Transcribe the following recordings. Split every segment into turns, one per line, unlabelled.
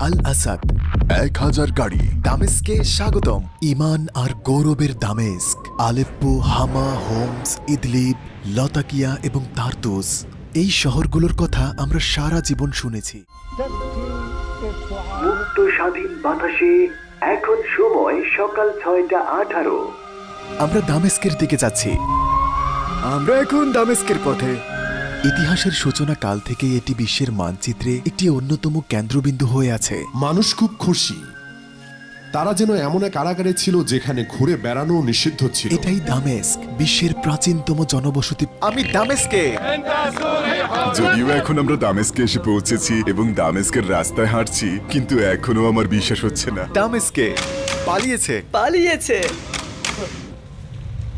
আল আসাদ, 1000 গাড়ি। দামেস্কে স্বাগতম। ইমান আর গৌরবের দামেস্ক, আলেপ্পো, হামা, হোমস, ইদলিব, লতাকিয়া এবং তার্তুস, এই শহরগুলোর কথা আমরা সারা জীবন শুনেছি।
মুক্ত স্বাধীন বাতাসে এখন সময় সকাল 6:18।
আমরা দামেস্কের দিকে যাচ্ছি।
আমরা এখন দামেস্কের পথে।
ইতিহাসের সূচনা কাল থেকে এটি বিশ্বের মানচিত্রে একটি অন্যতম কেন্দ্রবিন্দু হয়ে আছে।
মানুষ খুব খুশি, তারা যেন এমন এক কারাগারে ছিল যেখানে ঘুরে বেড়ানো নিষিদ্ধ ছিল।
এটাই দামেস্ক, বিশ্বের প্রাচীনতম জনবসতি। আমি দামেস্কে।
যদিও এখন আমরা দামেস্কে এসে পৌঁছেছি এবং দামেস্কের রাস্তায় হাঁটছি, কিন্তু এখনো আমার বিশ্বাস হচ্ছে না
দামেস্কে
পালিয়েছে।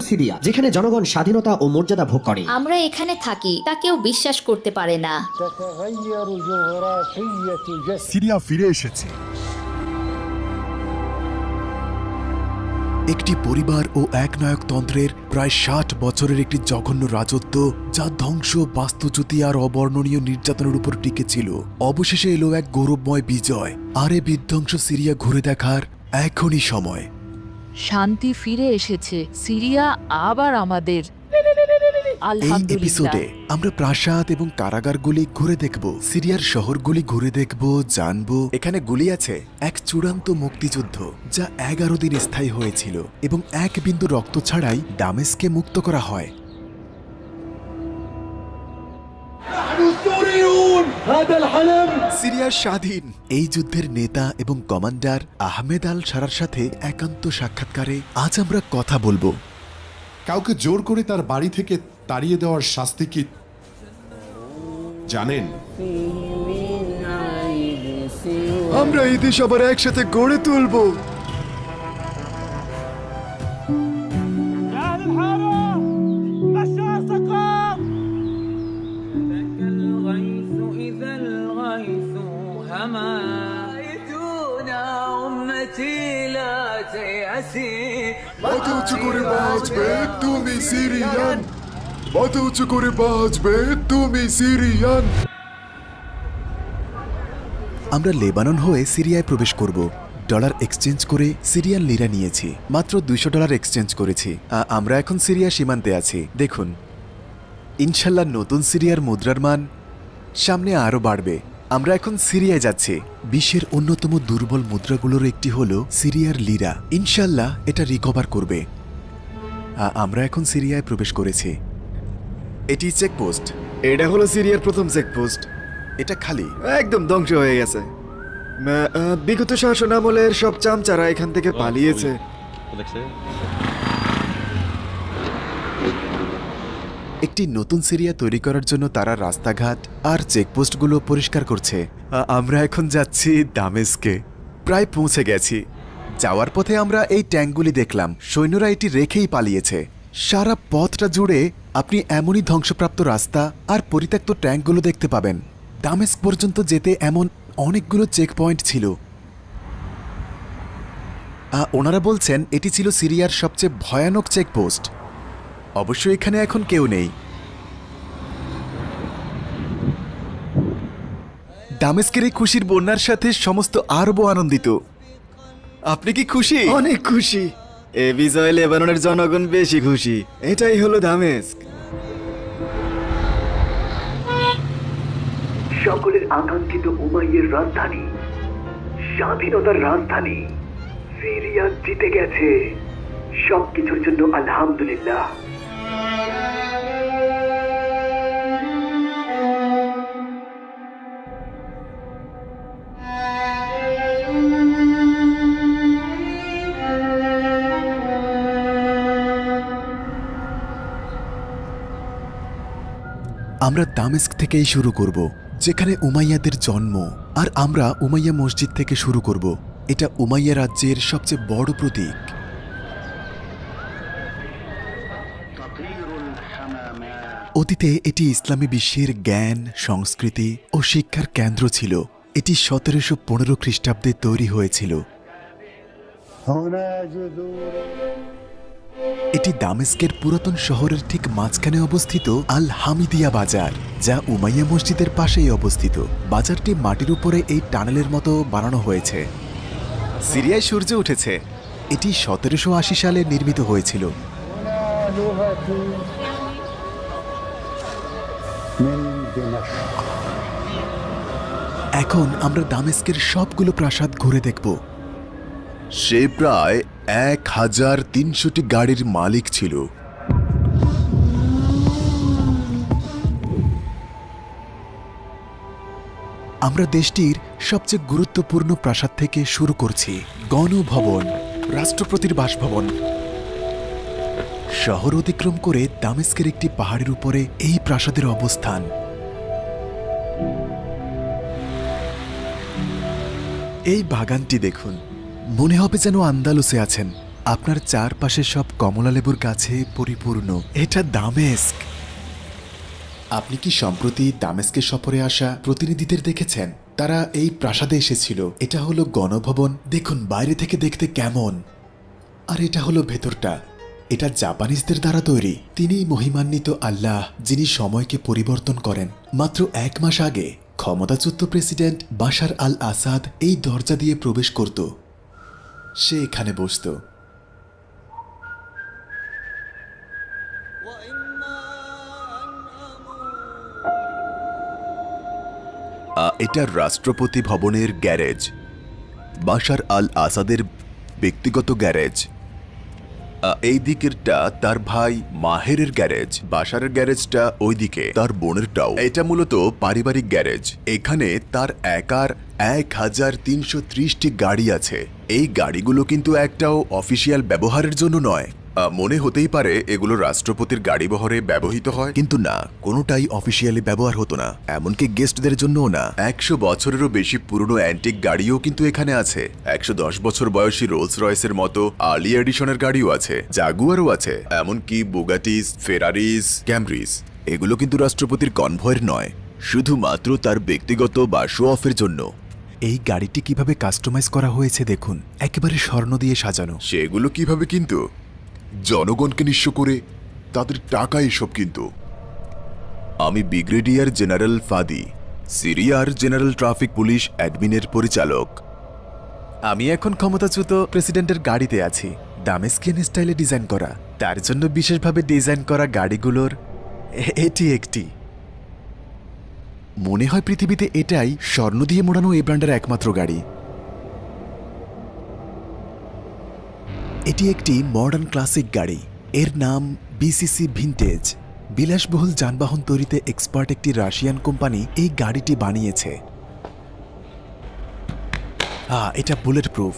সিরিয়া, যেখানে জনগণ স্বাধীনতা ও মর্যাদা ভোগ করে।
আমরা এখানে থাকি তা কেউ বিশ্বাস করতে পারে না।
সিরিয়া ফিরে এসেছে।
একটি পরিবার ও একনায়কতন্ত্রের প্রায় 60 বছরের একটি জঘন্য রাজত্ব, যা ধ্বংস, বাস্তুচ্যুতি আর অবর্ণনীয় নির্যাতনের উপর টিকে ছিল, অবশেষে এলো এক গৌরবময় বিজয়। আর এ বিধ্বংস সিরিয়া ঘুরে দেখার এখনই সময়।
শান্তি ফিরে এসেছে, সিরিয়া আবার আমাদের।
এই এপিসোডে আমরা প্রাসাদ এবং কারাগারগুলি ঘুরে দেখব, সিরিয়ার শহরগুলি ঘুরে দেখব, জানবো এখানে গুলি আছে এক চূড়ান্ত মুক্তিযুদ্ধ যা 11 দিন স্থায়ী হয়েছিল এবং এক বিন্দু রক্ত ছাড়াই দামেস্কে মুক্ত করা হয়। সিরিয়া স্বাধীন। এই যুদ্ধের নেতা এবং কমান্ডার আহমেদ আল সারার সাথে একান্ত সাক্ষাৎকারে আজ আমরা কথা বলবো।
কাউকে জোর করে তার বাড়ি থেকে তাড়িয়ে দেওয়ার শাস্তি কি জানেন?
আমরা এই দেশ আবার একসাথে গড়ে তুলব।
মাথা উঁচু করে বাঁচবে তুমি সিরিয়ান, মাথা উঁচু করে বাঁচবে তুমি সিরিয়ান।
আমরা লেবানন হয়ে সিরিয়ায় প্রবেশ করব। ডলার এক্সচেঞ্জ করে সিরিয়ান লিরা নিয়েছি, মাত্র $200 এক্সচেঞ্জ করেছি। আমরা এখন সিরিয়া সীমান্তে আছি। দেখুন, ইনশাল্লাহ নতুন সিরিয়ার মুদ্রার মান সামনে আরও বাড়বে। আমরা এখন সিরিয়ায় যাচ্ছি। বিশ্বের অন্যতম দুর্বল মুদ্রাগুলোর একটি হলো সিরিয়ার লিরা। ইনশাল্লাহ এটা রিকভার করবে। আমরা এখন সিরিয়ায় প্রবেশ করেছি। এটি চেকপোস্ট।
এটা হলো সিরিয়ার প্রথম চেকপোস্ট।
এটা খালি,
একদম ধ্বংস হয়ে গেছে। বিগত শাসন আমলের সব চামচারা এখান থেকে পালিয়েছে।
একটি নতুন সিরিয়া তৈরি করার জন্য তারা রাস্তাঘাট আর চেকপোস্টগুলো পরিষ্কার করছে। আমরা এখন যাচ্ছি দামেস্কে, প্রায় পৌঁছে গেছি। যাওয়ার পথে আমরা এই ট্যাঙ্কগুলি দেখলাম। সৈন্যরা এটি রেখেই পালিয়েছে। সারা পথটা জুড়ে আপনি এমনই ধ্বংসপ্রাপ্ত রাস্তা আর পরিত্যক্ত ট্যাঙ্কগুলো দেখতে পাবেন। দামেস্ক পর্যন্ত যেতে এমন অনেকগুলো চেক পয়েন্ট ছিল। ওনারা বলছেন এটি ছিল সিরিয়ার সবচেয়ে ভয়ানক চেকপোস্ট। অবশ্য এখানে এখন কেউ নেই। দামেস্কের এই খুশির বন্যার সাথে সমস্ত আরবও আনন্দিত। আপনি কি খুশি?
অনেক খুশি। এ বিজয়ে লেবাননের জনগণ বেশি খুশি। এটাই হলো দামেস্ক।
সকলের আকাঙ্ক্ষিত উমাইয়ের রাজধানী, স্বাধীনতার রাজধানী সিরিয়া জিতে গেছে। সবকিছুর জন্য আলহামদুলিল্লাহ।
আমরা দামেস্ক থেকেই শুরু করব, যেখানে উমাইয়াদের জন্ম। আর আমরা উমাইয়া মসজিদ থেকে শুরু করব। এটা উমাইয়া রাজ্যের সবচেয়ে বড় প্রতীক। অতীতে এটি ইসলামী বিশ্বের জ্ঞান, সংস্কৃতি ও শিক্ষার কেন্দ্র ছিল। এটি 1715 খ্রিস্টাব্দে তৈরি হয়েছিল। এটি দামেস্কের পুরাতন শহরের ঠিক মাঝখানে অবস্থিত আল হামিদিয়া বাজার, যা উমাইয়া মসজিদের পাশেই অবস্থিত। বাজারটি মাটির উপরে এই টানেলের মতো বানানো হয়েছে। সিরিয়ায় সূর্য উঠেছে। এটি 1780 সালে নির্মিত হয়েছিল। এখন আমরা দামেস্কের সবগুলো প্রাসাদ ঘুরে দেখব। সে প্রায় 1300টি গাড়ির মালিক ছিল। আমরা দেশটির সবচেয়ে গুরুত্বপূর্ণ প্রাসাদ থেকে শুরু করছি। গণভবন, রাষ্ট্রপতির বাসভবন। শহর অতিক্রম করে দামেস্কের একটি পাহাড়ের উপরে এই প্রাসাদের অবস্থান। এই বাগানটি দেখুন, মনে হবে যেন আন্দালুসে আছেন। আপনার চারপাশে সব কমলালেবুর গাছে পরিপূর্ণ। এটা দামেস্ক। আপনি কি সম্প্রতি দামেস্কে সফরে আসা প্রতিনিধিদের দেখেছেন? তারা এই প্রাসাদে এসেছিল। এটা হলো গণভবন। দেখুন বাইরে থেকে দেখতে কেমন, আর এটা হলো ভেতরটা। এটা জাপানিজদের দ্বারা তৈরি। তিনিই মহিমান্বিত আল্লাহ, যিনি সময়কে পরিবর্তন করেন। মাত্র 1 মাস আগে ক্ষমতাচ্যুত প্রেসিডেন্ট বাশার আল আসাদ এই দরজা দিয়ে প্রবেশ করত। সে এখানে বসত। এটা রাষ্ট্রপতি ভবনের গ্যারেজ, বাশার আল আসাদের ব্যক্তিগত গ্যারেজ। এই দিকেরটা তার ভাই মাহেরের গ্যারেজ। বাশারের গ্যারেজটা ওইদিকে, তার বোনেরটাও। এটা মূলত পারিবারিক গ্যারেজ। এখানে তার একার 1330টি গাড়ি আছে। এই গাড়িগুলো কিন্তু একটাও অফিসিয়াল ব্যবহারের জন্য নয়। মনে হতেই পারে এগুলো রাষ্ট্রপতির গাড়ি বহরে ব্যবহৃত হয়, কিন্তু না, কোনোটাই অফিসিয়ালি ব্যবহার হতো না, এমনকি গেস্টদের জন্যও না। 100 বছরেরও বেশি পুরনো অ্যান্টিক গাড়িও কিন্তু এখানে আছে। 110 বছর বয়সী রোলস রয়েসের মতো আর্লি এডিশনের গাড়িও আছে, জাগুয়ারও আছে, এমনকি বুগাটিস, ফেরারিস, ক্যামরিস। এগুলো কিন্তু রাষ্ট্রপতির কনভয়ের নয়, শুধুমাত্র তার ব্যক্তিগত বা শো অফের জন্য। এই গাড়িটি কিভাবে কাস্টমাইজ করা হয়েছে দেখুন, একেবারে স্বর্ণ দিয়ে সাজানো। সেগুলো কিভাবে কিন্তু জনগণকে নিঃস্ব করে তাদের টাকা এসব কিন্তু। আমি ব্রিগেডিয়ার জেনারেল ফাদি, সিরিয়ার জেনারেল ট্রাফিক পুলিশ অ্যাডমিনের পরিচালক। আমি এখন ক্ষমতাচ্যুত প্রেসিডেন্টের গাড়িতে আছি, দামেস্কিয়ান স্টাইলে ডিজাইন করা। তার জন্য বিশেষভাবে ডিজাইন করা গাড়িগুলোর এটি একটি। মনে হয় পৃথিবীতে এটাই স্বর্ণ দিয়ে মোড়ানো এই ব্র্যান্ডের একমাত্র গাড়ি। এটি একটি মডার্ন ক্লাসিক গাড়ি। এর নাম বিসিসি ভিনটেজ। বিলাসবহুল যানবাহন তৈরিতে এক্সপার্ট একটি রাশিয়ান কোম্পানি এই গাড়িটি বানিয়েছে। এটা বুলেট প্রুফ।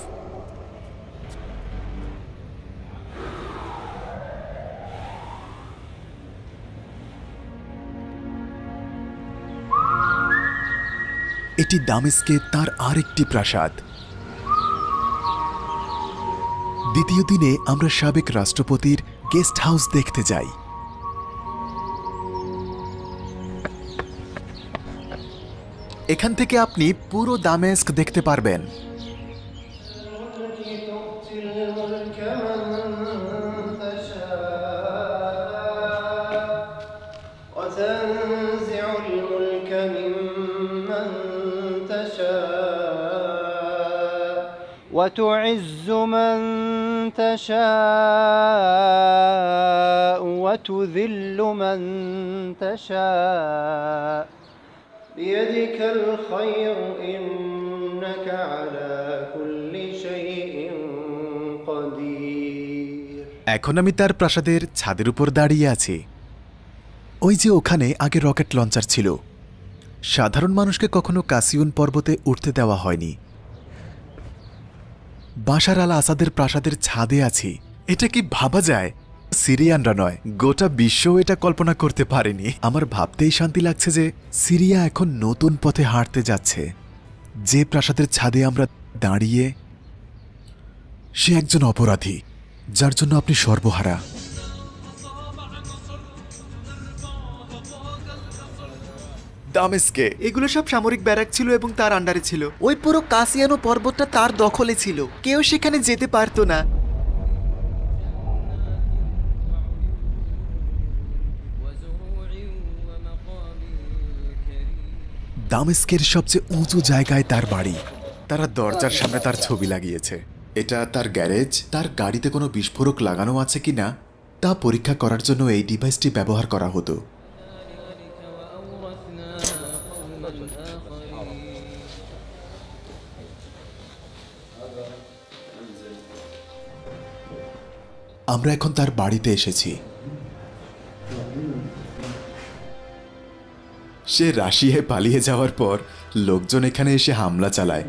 এটি দামেস্কে তার আরেকটি প্রাসাদ। দ্বিতীয় দিনে আমরা সাবেক রাষ্ট্রপতির গেস্ট হাউস দেখতে যাই। এখান থেকে আপনি পুরো দামেস্ক দেখতে পারবেন।
وتعز من تشاء وتذل من تشاء بيدك الخير إنك على كل شيء قدير।
এখন আমি তার প্রাসাদের ছাদের উপর দাঁড়িয়ে আছি। ওই যে ওখানে আগে রকেট লঞ্চার ছিল। সাধারণ মানুষকে কখনো কাসিউন পর্বতে উঠতে দেওয়া হয়নি। বাশার আল আসাদের প্রাসাদের ছাদে আছি। এটা কি ভাবা যায়? সিরিয়ানরা নয়, গোটা বিশ্ব এটা কল্পনা করতে পারেনি। আমার ভাবতেই শান্তি লাগছে যে সিরিয়া এখন নতুন পথে হাঁটতে যাচ্ছে। যে প্রাসাদের ছাদে আমরা দাঁড়িয়ে, সে একজন অপরাধী যার জন্য আপনি সর্বহারা। দামেস্কে
এগুলো সব সামরিক ব্যারাক ছিল এবং তার আন্ডারে ছিল। ওই পুরো কাসিয়ানো পর্বতটা তার দখলে ছিল, কেউ সেখানে যেতে পারতো না।
দামেস্কের সবচেয়ে উঁচু জায়গায় তার বাড়ি। তারা দরজার সামনে তার ছবি লাগিয়েছে। এটা তার গ্যারেজ। তার গাড়িতে কোনো বিস্ফোরক লাগানো আছে কিনা তা পরীক্ষা করার জন্য এই ডিভাইসটি ব্যবহার করা হতো। আমরা এখন তার বাড়িতে এসেছি। সে রাশিয়ায় পালিয়ে যাওয়ার পর লোকজন এখানে এসে হামলা চালায়।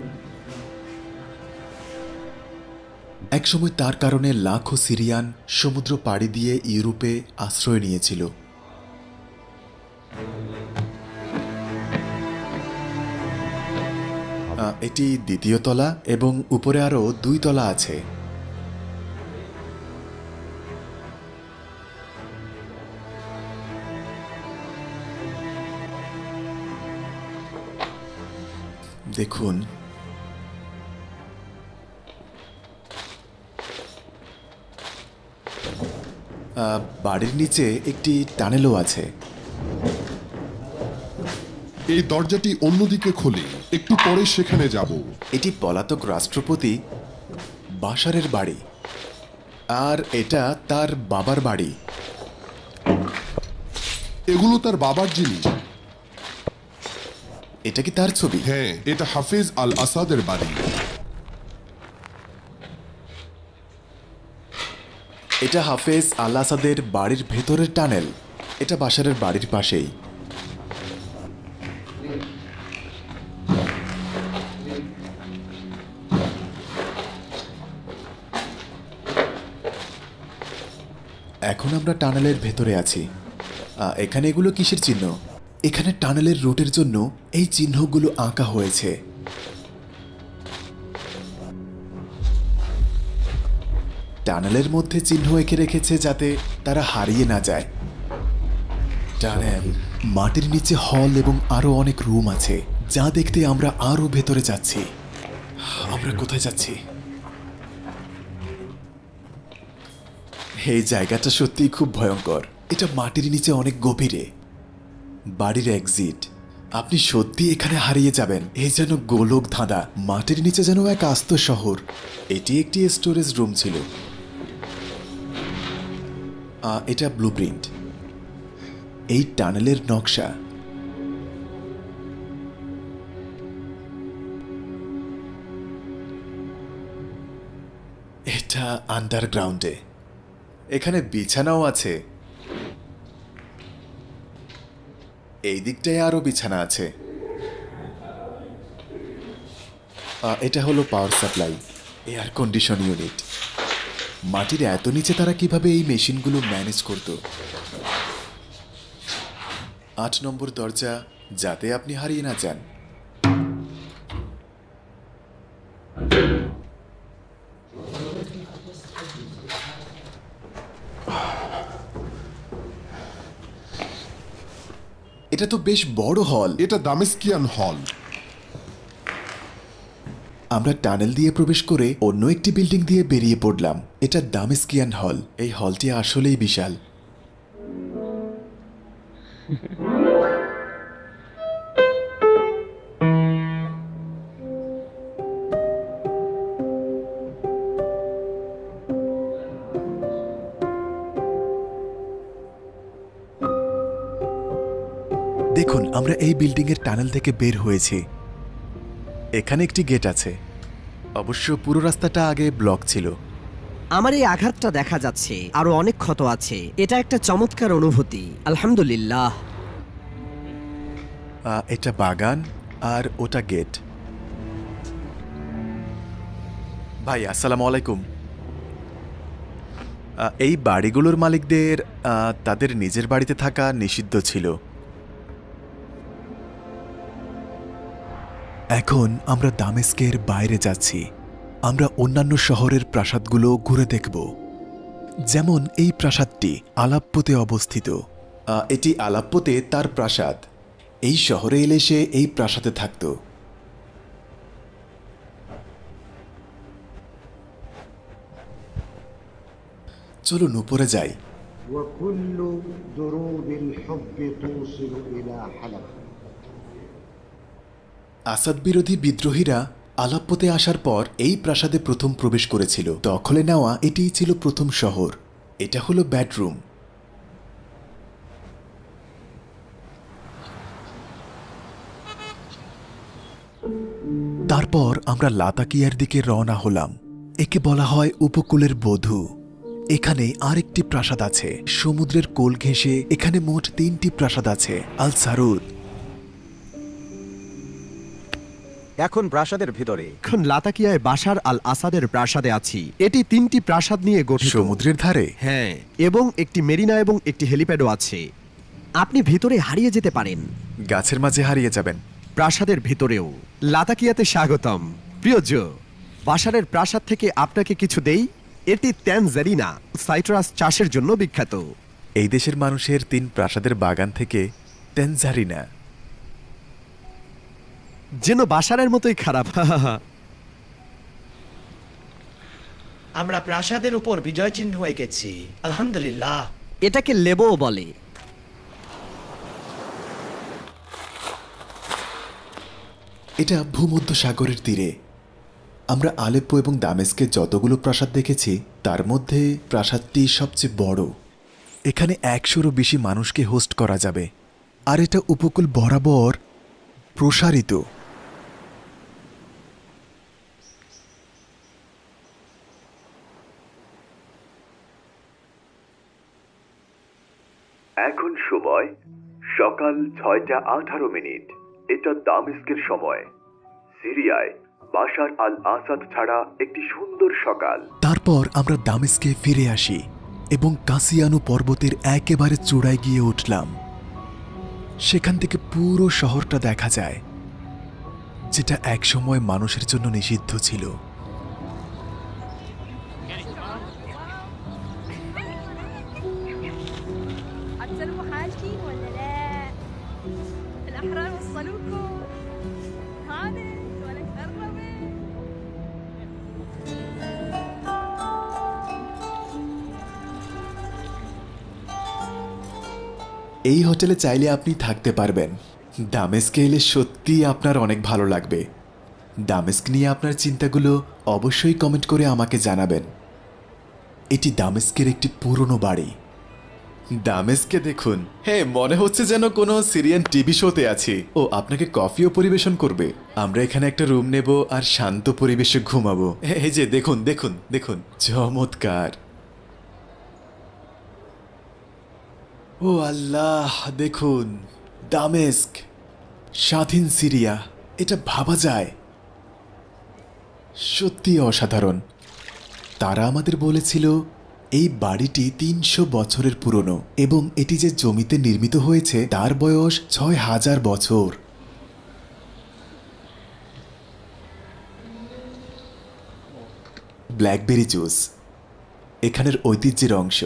একসময় তার কারণে লাখো সিরিয়ান সমুদ্র পাড়ি দিয়ে ইউরোপে আশ্রয় নিয়েছিল। এটি দ্বিতীয় তলা এবং উপরে আরও 2 তলা আছে। দেখুন, বাড়ির নিচে একটি টানেলও আছে।
এই দরজাটি অন্যদিকে খোলে, একটু পরে সেখানে যাব।
এটি পলাতক রাষ্ট্রপতি বাশারের বাড়ি, আর এটা তার বাবার বাড়ি।
এগুলো তার বাবার জিনিস।
এটা কি তার ছবি?
হ্যাঁ, এটা হাফেজ আল আসাদের বাড়ি।
এটা হাফেজ আল আসাদের বাড়ির ভেতরের টানেল। এটা বাশারের বাড়ির পাশেই। এখন আমরা টানেলের ভেতরে আছি। এখানে এগুলো কিসের চিহ্ন? এখানে টানেলের রুটের জন্য এই চিহ্নগুলো আঁকা হয়েছে। টানেলের মধ্যে চিহ্ন এঁকে রেখেছে যাতে তারা হারিয়ে না যায়। টানেল, মাটির নিচে হল এবং আরো অনেক রুম আছে, যা দেখতে আমরা আরো ভেতরে যাচ্ছি। আমরা কোথায় যাচ্ছি? এই জায়গাটা সত্যিই খুব ভয়ঙ্কর। এটা মাটির নিচে অনেক গভীরে। বাড়ির এক্সিট। আপনি সত্যি এখানে হারিয়ে যাবেন। এই যেন গোলক ধাঁধা। মাটির নিচে যেন এক আস্ত শহর। এটি একটি স্টোরেজ রুম ছিল। এটা ব্লুপ্রিন্ট, এই টানেলের নকশা। এটা আন্ডারগ্রাউন্ডে। এখানে বিছানাও আছে। এই দিকটায় আরো বিছানা আছে। এটা হলো power supply, air condition unit. মাটির এত নিচে তারা কিভাবে এই মেশিনগুলো ম্যানেজ করত? 8 নম্বর দরজা, যাতে আপনি হারিয়ে না যান। এটা তো বেশ বড় হল।
এটা দামেস্কিয়ান হল।
আমরা টানেল দিয়ে প্রবেশ করে অন্য একটি বিল্ডিং দিয়ে বেরিয়ে পড়লাম। এটা দামেস্কিয়ান হল। এই হলটি আসলেই বিশাল। দেখুন, আমরা এই বিল্ডিং এর টানেল থেকে বের হয়েছি। এখানে একটি গেট আছে। অবশ্য পুরো রাস্তাটা আগে ব্লক ছিল।
আমার এই আঘাতটা দেখা যাচ্ছে, আরো অনেক ক্ষত আছে। এটা একটা চমৎকার অনুভূতি, আলহামদুলিল্লাহ।
এটা বাগান আর ওটা গেট। ভাই, আসসালামু আলাইকুম। এই বাড়িগুলোর মালিকদের তাদের নিজের বাড়িতে থাকা নিষিদ্ধ ছিল। এখন আমরা দামেস্কের বাইরে যাচ্ছি। আমরা অন্যান্য শহরের প্রাসাদগুলো ঘুরে দেখব। যেমন এই প্রাসাদটি আলাপ্পোতে অবস্থিত। এটি আলাপ্পোতে তার প্রাসাদ। এই শহরে এলে সে এই প্রাসাদে থাকত। চলুন উপরে যাই।
وكل دروب الحب توصل إلى حلب
আসাদ বিরোধী বিদ্রোহীরা আলাপ্পোতে আসার পর এই প্রাসাদে প্রথম প্রবেশ করেছিল। দখলে নেওয়া এটিই ছিল প্রথম শহর। এটা হলো বেডরুম। তারপর আমরা লাতাকিয়ার দিকে রওনা হলাম। একে বলা হয় উপকূলের বধূ। এখানে আরেকটি প্রাসাদ আছে সমুদ্রের কোল ঘেঁষে। এখানে মোট 3টি প্রাসাদ আছে। আল সারুদ।
এখন প্রাসাদের ভিতরে।
এখন লাতাকিয়ায় বাশার আল আসাদের প্রাসাদে আছি। এটি 3টি প্রাসাদ নিয়ে গঠিত।
সমুদ্রের ধারে?
হ্যাঁ, এবং একটি মেরিনা এবং একটি হেলিপ্যাডও আছে। আপনি ভিতরে হারিয়ে যেতে পারেন।
গাছের মাঝে হারিয়ে যাবেন।
প্রাসাদের ভিতরেও। লাতাকিয়াতে স্বাগতম। প্রিয় জো, বাশারের প্রাসাদ থেকে আপনাকে কিছু দেই। এটি তানজারিনা সাইট্রাস চাষের জন্য বিখ্যাত।
এই দেশের মানুষের 3 প্রাসাদের বাগান থেকে তানজারিনা।
যেন বাশারের মতোই খারাপ।
আমরা প্রাসাদের উপর বিজয় চিহ্ন এঁকেছি। আলহামদুলিল্লাহ।
এটাকে লেবো বলে।
এটা ভূমধ্য সাগরের তীরে। আমরা আলেপ্পো এবং দামেস্কে যতগুলো প্রাসাদ দেখেছি তার মধ্যে প্রাসাদটি সবচেয়ে বড়। এখানে 100-রও বেশি মানুষকে হোস্ট করা যাবে। আর এটা উপকূল বরাবর প্রসারিত।
এখন সময় সকাল 6:18। এটা দামেস্কের সময়। সিরিয়ায় বাশার আল আসাদ ছাড়া একটি সুন্দর সকাল।
তারপর আমরা দামেস্কে ফিরে আসি এবং কাসিয়ানু পর্বতের একেবারে চূড়ায় গিয়ে উঠলাম। সেখান থেকে পুরো শহরটা দেখা যায়, যেটা একসময় মানুষের জন্য নিষিদ্ধ ছিল। এই হোটেলে চাইলে আপনি থাকতে পারবেন। দামেস্কে এলে সত্যিই আপনার অনেক ভালো লাগবে। দামেস্ক নিয়ে আপনার চিন্তাগুলো অবশ্যই কমেন্ট করে আমাকে জানাবেন। এটি দামেস্কের একটি পুরনো বাড়ি। দামেস্কে দেখুন, হ্যাঁ, মনে হচ্ছে যেন কোনো সিরিয়ান টিভি শোতে আছি। ও আপনাকে কফিও পরিবেশন করবে। আমরা এখানে একটা রুম নেব আর শান্ত পরিবেশে ঘুমাবো। এই যে দেখুন দেখুন দেখুন, চমৎকার। ও আল্লাহ, দেখুন দামেস্ক, স্বাধীন সিরিয়া। এটা ভাবা যায়। সত্যি অসাধারণ। তারা আমাদের বলেছিল এই বাড়িটি 300 বছরের পুরনো এবং এটি যে জমিতে নির্মিত হয়েছে তার বয়স 6000 বছর। ব্ল্যাকবেরি জুস এখানের ঐতিহ্যের অংশ।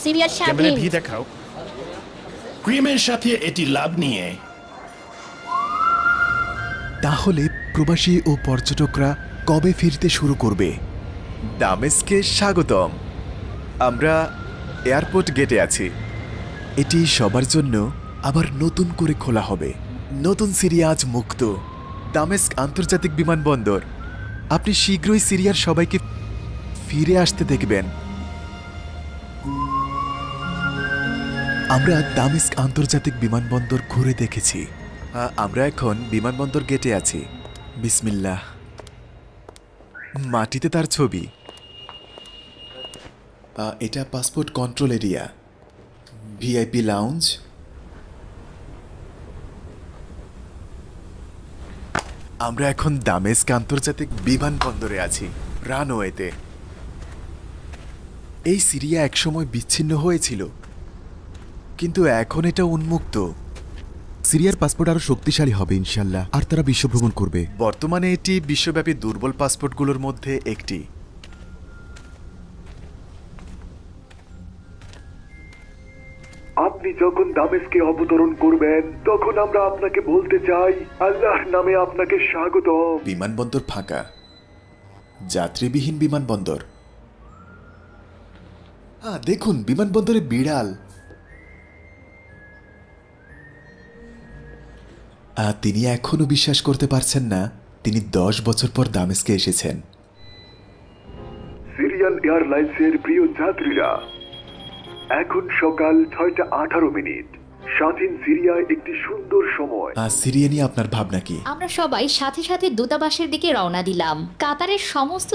সিরিয়ার স্বাধীন।
দেখাও ক্রিমের সাথে এটি লাভ নিয়ে।
তাহলে প্রবাসী ও পর্যটকরা কবে ফিরতে শুরু করবে? দামেস্কে স্বাগতম। আমরা এয়ারপোর্ট গেটে আছি। এটি সবার জন্য আবার নতুন করে খোলা হবে। নতুন সিরিয়া আজ মুক্ত। দামেস্ক আন্তর্জাতিক বিমানবন্দর। আপনি শীঘ্রই সিরিয়ার সবাইকে ফিরে আসতে দেখবেন। আমরা দামেস্ক আন্তর্জাতিক বিমানবন্দর ঘুরে দেখেছি। আমরা এখন বিমানবন্দর গেটে আছি। বিসমিল্লাহ। মাটিতে তার ছবি। এটা passport control area, VIP lounge. আমরা এখন দামেস্ক আন্তর্জাতিক বিমানবন্দরে আছি, রানওয়েতে। এই সিরিয়া একসময় বিচ্ছিন্ন হয়েছিল, কিন্তু এখন এটা উন্মুক্ত। সিরিয়ার পাসপোর্ট আরো শক্তিশালী হবে ইনশাল্লাহ, আর তারা বিশ্বভ্রমণ করবে। বর্তমানে এটি বিশ্বব্যাপী দুর্বল পাসপোর্টগুলোর মধ্যে একটি।
আপনি যখন দামেস্কে অবতরণ করবেন তখন আমরা আপনাকে বলতে চাই আল্লাহর নামে আপনাকে স্বাগতম।
বিমানবন্দর ফাঁকা, যাত্রীবিহীন বিমানবন্দর। দেখুন বিমানবন্দরে বিড়াল। তিনি এখনো বিশ্বাস করতে পারছেন না তিনি 10 বছর পর দামেস্কে এসেছেন।
সিরিয়ান এয়ারলাইন্সের প্রিয় যাত্রীরা, এখন সকাল 6:18। স্বাধীন সিরিয়ায় একটি সুন্দর সময়।
সিরিয়া নিয়ে আপনার ভাবনা কি?
আমরা সবাই সাথে সাথে দূতাবাসের দিকে রওনা দিলাম। কাতারের সমস্ত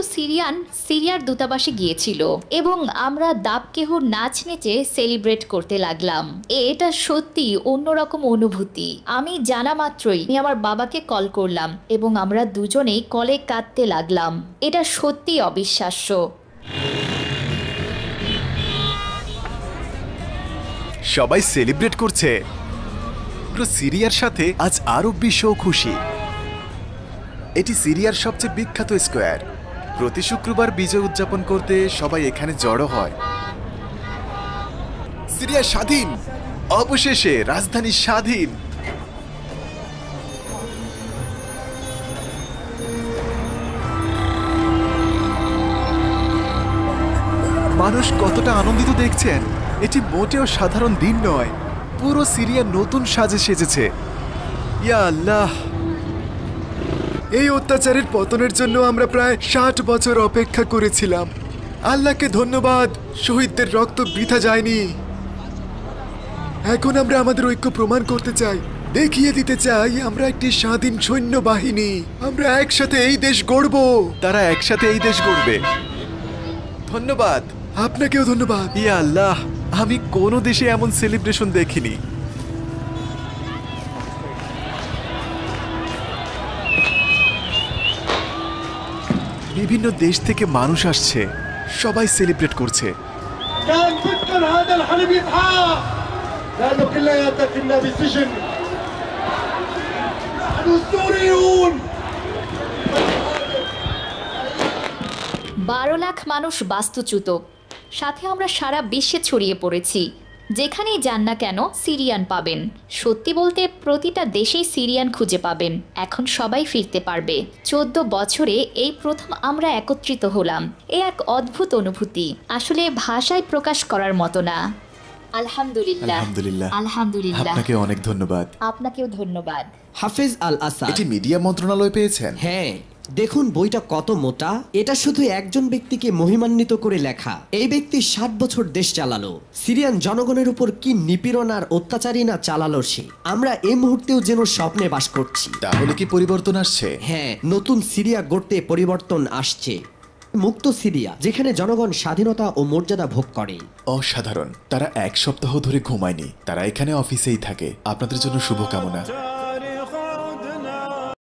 সিরিয়ার দূতাবাসে গিয়েছিল এবং আমরা দাবকেহর নাচ নেচে সেলিব্রেট করতে লাগলাম। এটা সত্যি অন্যরকম অনুভূতি। আমি জানা মাত্রই আমি আমার বাবাকে কল করলাম এবং আমরা দুজনেই কলে কাঁদতে লাগলাম। এটা সত্যি অবিশ্বাস্য।
সবাই সেলিব্রেট করছে। পুরো সিরিয়ার সাথে আজ আরব বিশ্ব খুশি। এটি সিরিয়ার সবচেয়ে বিখ্যাত স্কোয়ার। প্রতি শুক্রবার বিজয় উদযাপন করতে সবাই এখানে জড়ো হয়। সিরিয়া স্বাধীন, অবশেষে রাজধানী স্বাধীন। মানুষ কতটা আনন্দিত দেখছেন। এটি মোটেও সাধারণ দিন নয়। পুরো সিরিয়া নতুন সাজে সেজেছে। ইয়া আল্লাহ,
এই অত্যাচারের পতনের জন্য আমরা প্রায় 60 বছর অপেক্ষা করেছিলাম। আল্লাহকে ধন্যবাদ, শহীদদের রক্ত বৃথা যায়নি। এখন আমরা আমাদের ঐক্য প্রমাণ করতে চাই, দেখিয়ে দিতে চাই আমরা একটি স্বাধীন সৈন্য বাহিনী। আমরা একসাথে এই দেশ গড়ব।
তারা একসাথে এই দেশ গড়বে। ধন্যবাদ।
আপনাকেও ধন্যবাদ।
ইয়া আল্লাহ, আমি কোনো দেশে এমন সেলিব্রেশন দেখিনি। বিভিন্ন দেশ থেকে মানুষ আসছে, সবাই সেলিব্রেট করছে।
বারো লাখ মানুষ বাস্তুচ্যুত। সাথে আমরা সারা বিশ্বে ছড়িয়ে পড়েছি। যেখানেই যান না কেন সিরিয়ান পাবেন। সত্যি বলতে প্রতিটা দেশেই সিরিয়ান খুঁজে পাবেন। এখন সবাই ফিরতে পারবে। 14 বছরে এই প্রথম আমরা একত্রিত হলাম। এ এক অদ্ভুত অনুভূতি, আসলে ভাষায় প্রকাশ করার মতো না। আলহামদুলিল্লাহ,
আলহামদুলিল্লাহ,
আলহামদুলিল্লাহ।
আপনাকে অনেক ধন্যবাদ।
আপনাকেও ধন্যবাদ।
হাফেজ আল আসাদ।
এটি মিডিয়া মন্ত্রণালয় পেয়েছেন?
হ্যাঁ, দেখুন বইটা কত মোটা। এটা শুধু একজন ব্যক্তিকে মহিমান্বিত করে লেখা। এই ব্যক্তি 60 বছর দেশ চালালো। সিরিয়ান জনগণের উপর কি নিপীড়ন আর অত্যাচারই না চালালো সে। আমরা এই মুহূর্তেও যেন স্বপ্নে বাস করছি।
তাহলে কি পরিবর্তন আসছে?
হ্যাঁ, নতুন সিরিয়া গড়তে পরিবর্তন আসছে। মুক্ত সিরিয়া, যেখানে জনগণ স্বাধীনতা ও মর্যাদা ভোগ করে।
অসাধারণ। তারা 1 সপ্তাহ ধরে ঘুমায়নি। তারা এখানে অফিসেই থাকে। আপনাদের জন্য শুভকামনা।